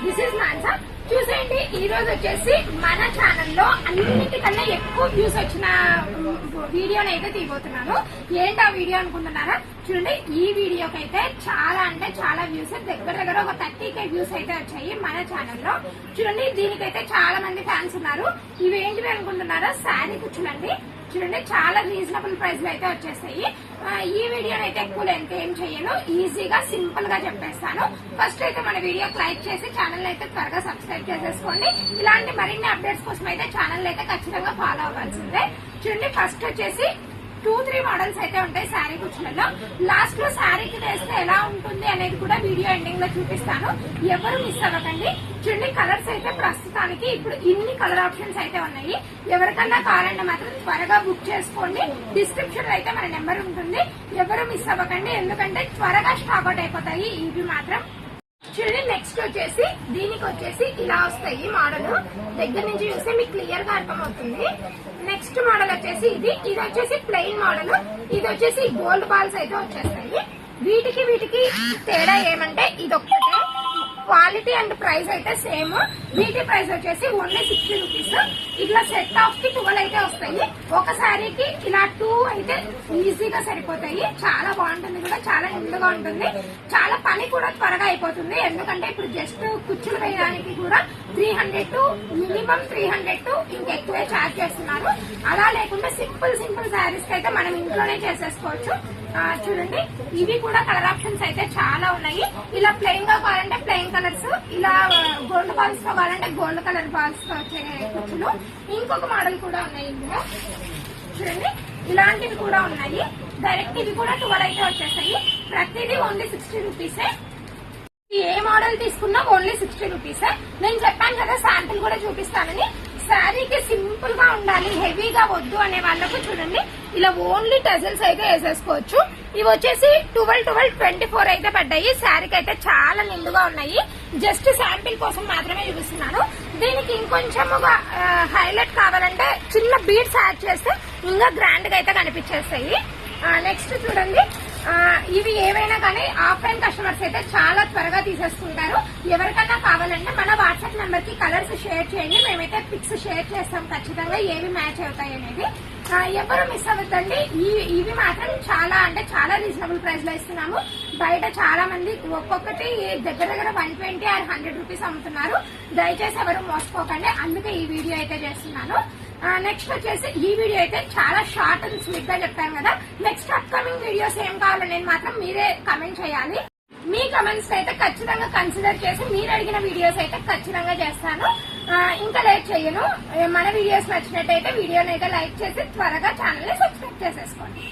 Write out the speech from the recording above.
This is Mansa. చూసేయండి, ఈ రోజు వచ్చేసి మన ఛానల్లో అన్నిటికన్నా ఎక్కువ వ్యూస్ వచ్చిన వీడియోని అయితే తీయబోతున్నాను. ఏంటి ఆ వీడియో అనుకుంటున్నారా? చూడండి, ఈ వీడియోకి అయితే చాలా అంటే చాలా వ్యూస్, దగ్గర ఒక 30K వ్యూస్ అయితే వచ్చాయి మన ఛానల్లో. చూడండి, దీనికైతే చాలా మంది ఫ్యాన్స్ ఉన్నారు. ఇవేంటివి అనుకుంటున్నారా? శారీ కుచ్చులండి. చూడండి, చాలా రీజనబుల్ ప్రైస్ లో అయితే వచ్చేస్తాయి. ఈ వీడియోని అయితే ఎక్కువ లెంత్ ఏం చేయను, ఈజీగా సింపుల్ గా చెప్పేస్తాను. ఫస్ట్ అయితే మన వీడియోకి లైక్ చేసి ఛానల్ అయితే త్వరగా సబ్స్క్రైబ్ చేసేసుకోండి. ఇలాంటి మరిన్ని అప్డేట్స్ కోసం అయితే ఛానల్ అయితే ఖచ్చితంగా ఫాలో అవ్వాల్సిందే. చూడండి, ఫస్ట్ వచ్చేసి 2-3 మోడల్స్ అయితే ఉంటాయి శారీ కుచ్చులలో. లాస్ట్ లో శారీకి వేస్తే ఎలా ఉంటుంది అనేది కూడా వీడియో ఎండింగ్ లో చూపిస్తాను, ఎవరు మిస్ అవ్వకండి. చూడండి, కలర్స్ అయితే ప్రస్తుతానికి ఇప్పుడు ఇన్ని కలర్ ఆప్షన్స్ అయితే ఉన్నాయి. ఎవరికన్నా కావాలంటే మాత్రం త్వరగా బుక్ చేసుకోండి. డిస్క్రిప్షన్ లో అయితే మన నెంబర్ ఉంటుంది, ఎవరు మిస్ అవ్వకండి, ఎందుకంటే త్వరగా స్టాక్ అవుట్ అయిపోతాయి ఇవి మాత్రం. చూడండి, నెక్స్ట్ వచ్చేసి దీనికి వచ్చేసి ఇలా వస్తాయి మోడల్. దగ్గర నుంచి చూస్తే మీకు క్లియర్ గా అర్థమవుతుంది. నెక్స్ట్ మోడల్ వచ్చేసి ఇది వచ్చేసి ప్లెయిన్ మోడల్. ఇది వచ్చేసి గోల్డ్ బాల్స్ అయితే వచ్చేస్తాయి. వీటికి తేడా ఏమంటే ఇదొక్కటే, క్వాలిటీ అండ్ ప్రైస్ అయితే సేమ్. వీటి ప్రైస్ వచ్చేసి ఓన్లీ 60 రూపీస్. ఇట్లా సెట్ ఆఫ్ కి 12 అయితే వస్తాయి. ఒక శారీకి ఇలా 2 అయితే ఈజీగా సరిపోతాయి. చాలా బాగుంటుంది కూడా, చాలా నిండుగా ఉంటుంది. చాలా పని కూడా త్వరగా అయిపోతుంది, ఎందుకంటే ఇప్పుడు జస్ట్ కుచ్చులు వేయడానికి కూడా 300 టు మినిమం 300 టు ఇంకెక్కువే ఛార్జ్ చేస్తున్నారు. అలా లేకుండా సింపుల్ శారీస్ అయితే మనం ఇంట్లోనే చేసేసుకోవచ్చు. చూడండి, ఇవి కూడా కలర్ ఆప్షన్స్ అయితే చాలా ఉన్నాయి. ఇలా ప్లెయిన్ గా కావాలంటే ప్లెయిన్ కలర్స్, ఇలా గోల్డ్ బాల్స్ తో కావాలంటే గోల్డ్ కలర్ బాల్స్ తో వచ్చే కుచ్చులు. ఇంకొక మోడల్ కూడా ఉన్నాయి ఇందులో. చూడండి, ఇలాంటివి కూడా ఉన్నాయి. డైరెక్ట్ ఇవి కూడా 12 అయితే వచ్చేస్తాయి. ప్రతిదీ ఓన్లీ 60 రూపీసే. ఏ మోడల్ తీసుకున్నా ఓన్లీ 60 రూపీసే. నేను చెప్పాను కదా శాంపిల్ కూడా చూపిస్తానని. శారీకి సింపుల్ గా ఉండాలి, హెవీగా వద్దు అనే వాళ్ళకు చూడండి, ఇలా ఓన్లీ టజల్స్ అయితే వేసేసుకోవచ్చు. ఇవి వచ్చేసి 12-24 అయితే పడ్డాయి. శారీకి అయితే చాలా నిండుగా ఉన్నాయి. జస్ట్ శాంపిల్ కోసం మాత్రమే చూపిస్తున్నాను. దీనికి ఇంకొంచెం హైలైట్ కావాలంటే చిన్న బీడ్స్ యాడ్ చేస్తే ఇంకా గ్రాండ్ గా అయితే కనిపించేస్తాయి. నెక్స్ట్ చూడండి, ఇవి ఏవైనా కానీ ఆఫ్లైన్ కస్టమర్స్ అయితే చాలా త్వరగా తీసేసుకుంటారు. ఎవరికన్నా కావాలంటే మన వాట్సాప్ నెంబర్ కి కలర్స్ షేర్ చేయండి, మేమైతే పిక్స్ షేర్ చేస్తాం ఖచ్చితంగా ఏవి మ్యాచ్ అవుతాయి అనేది. ఎవరు మిస్ అవ్వద్దండి. ఇవి మాత్రం చాలా అంటే చాలా రీజనబుల్ ప్రైస్ లో ఇస్తున్నాము. బయట చాలా మంది ఒక్కొక్కటి దగ్గర 120 or 100 రూపీస్ అమ్ముతున్నారు. దయచేసి ఎవరు మోసపోకండి, అందుకే ఈ వీడియో అయితే చేస్తున్నాను. నెక్స్ట్ వచ్చేసి ఈ వీడియో అయితే చాలా షార్ట్ అండ్ స్వీట్ గా చెప్పాను కదా. నెక్స్ట్ అప్కమింగ్ వీడియోస్ ఏం కావాలనేది మాత్రం మీరే కమెంట్ చేయాలి. మీ కమెంట్స్ అయితే ఖచ్చితంగా కన్సిడర్ చేసి మీరు అడిగిన వీడియోస్ అయితే ఖచ్చితంగా చేస్తాను. ఇంకా లేట్ చేయను. మన వీడియోస్ నచ్చినట్టయితే వీడియోని అయితే లైక్ చేసి త్వరగా ఛానల్ ని సబ్స్క్రైబ్ చేసేసుకోండి.